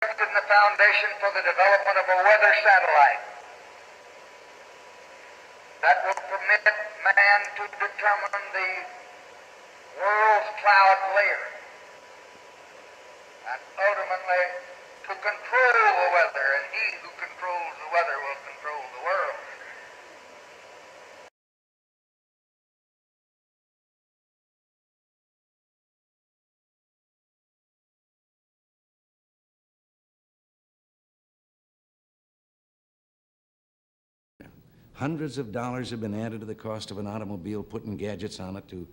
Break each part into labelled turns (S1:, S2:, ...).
S1: in the foundation for the development of a weather satellite that will permit man to determine the world's cloud layer and ultimately to control the weather, and he who controls the weather will control the world.
S2: Hundreds of dollars have been added to the cost of an automobile, putting gadgets on it to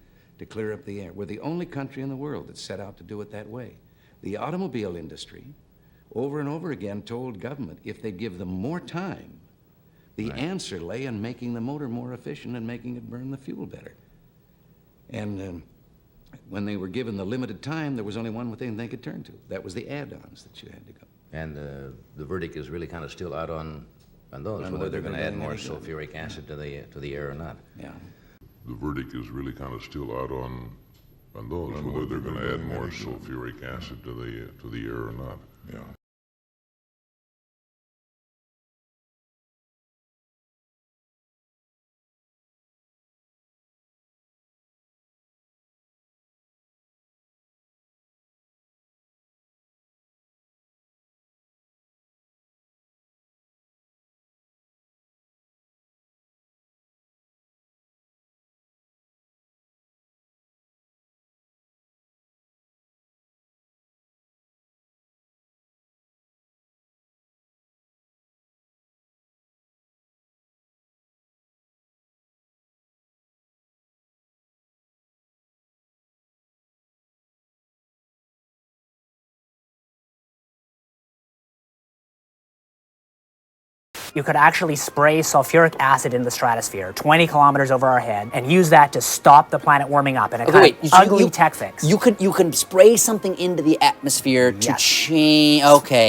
S2: clear up the air. We're the only country in the world that set out to do it that way. The automobile industry, over and over again, told government if they give them more time, the answer lay in making the motor more efficient and making it burn the fuel better. And when they were given the limited time, there was only one thing they could turn to. That was the add-ons that you had to go.
S3: And the verdict is really kind of still out on those, whether they're going to add more sulfuric acid to the air or not.
S2: Yeah.
S4: The verdict is really kind of still out on those, whether they're going to add more sulfuric acid to the air or not. Yeah.
S5: You could actually spray sulfuric acid in the stratosphere 20 kilometers over our head and use that to stop the planet warming up in a ugly tech fix.
S6: You can spray something into the atmosphere to change.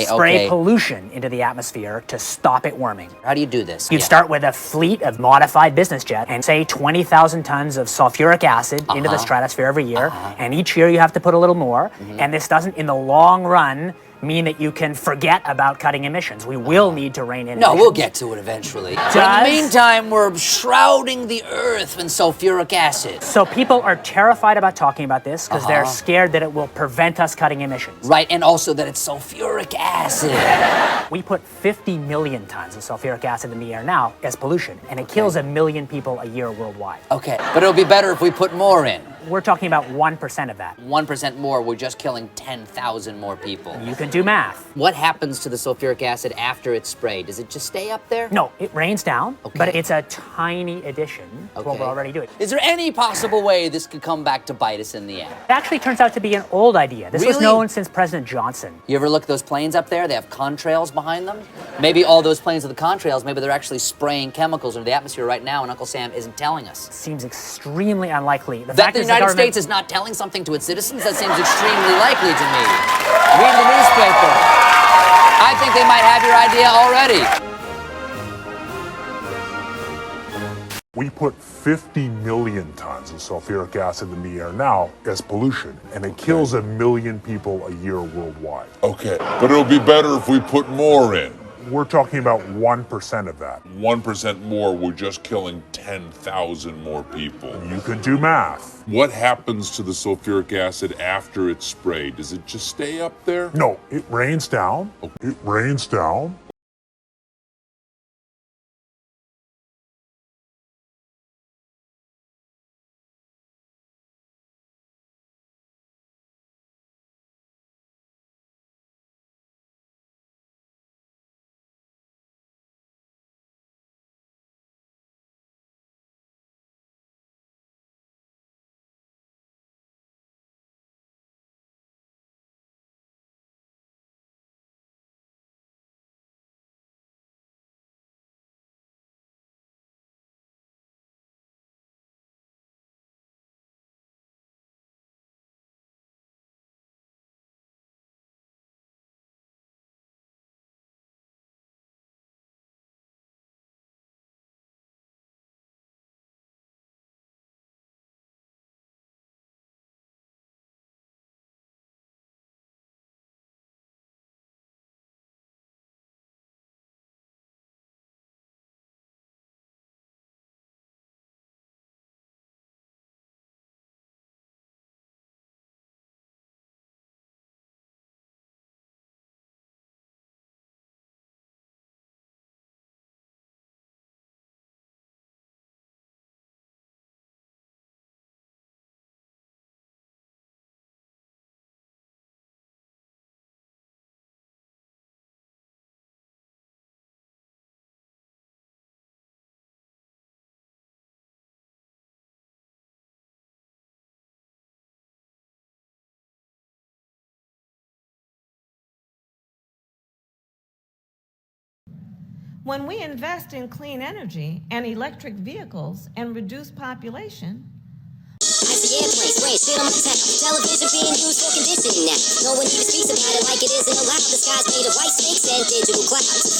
S5: Spray pollution into the atmosphere to stop it warming.
S6: How do you do this?
S5: You'd start with a fleet of modified business jets and say 20,000 tons of sulfuric acid into the stratosphere every year. And each year you have to put a little more. And this doesn't, in the long run, mean that you can forget about cutting emissions. We will need to rein in emissions.
S6: We'll get to it eventually. But in the meantime, we're shrouding the earth in sulfuric acid.
S5: So people are terrified about talking about this because they're scared that it will prevent us cutting emissions.
S6: Right, and also that it's sulfuric acid.
S5: We put 50 million tons of sulfuric acid in the air now as pollution, and it kills 1 million people a year worldwide.
S6: Okay, but it'll be better if we put more in.
S5: We're talking about 1% of that.
S6: 1% more, we're just killing 10,000 more people.
S5: You can do math.
S6: What happens to the sulfuric acid after it's sprayed? Does it just stay up there?
S5: No, it rains down, but it's a tiny addition to what we're already doing.
S6: Is there any possible way this could come back to bite us in the end?
S5: It actually turns out to be an old idea. This was known since President Johnson.
S6: You ever look at those planes up there? They have contrails behind them. Maybe all those planes with the contrails, maybe they're actually spraying chemicals into the atmosphere right now and Uncle Sam isn't telling us.
S5: Seems extremely unlikely.
S6: That the United States is not telling something to its citizens? That seems extremely likely to me. Read the newspaper. I think they might have your idea already.
S7: We put 50 million tons of sulfuric acid in the air now as pollution, and it kills 1 million people a year worldwide.
S4: Okay, but it'll be better if we put more in.
S7: We're talking about 1% of that.
S4: 1% more, we're just killing 10,000 more people.
S7: You can do math.
S4: What happens to the sulfuric acid after it's sprayed? Does it just stay up there?
S7: No, it rains down. It rains down.
S8: When we invest in clean energy and electric vehicles and reduce population,
S9: I see airplanes, spraying shit on my tech. Television being used for conditioning now. No one even speaks about it like it isn't allowed. The sky's made of white snakes and digital clouds.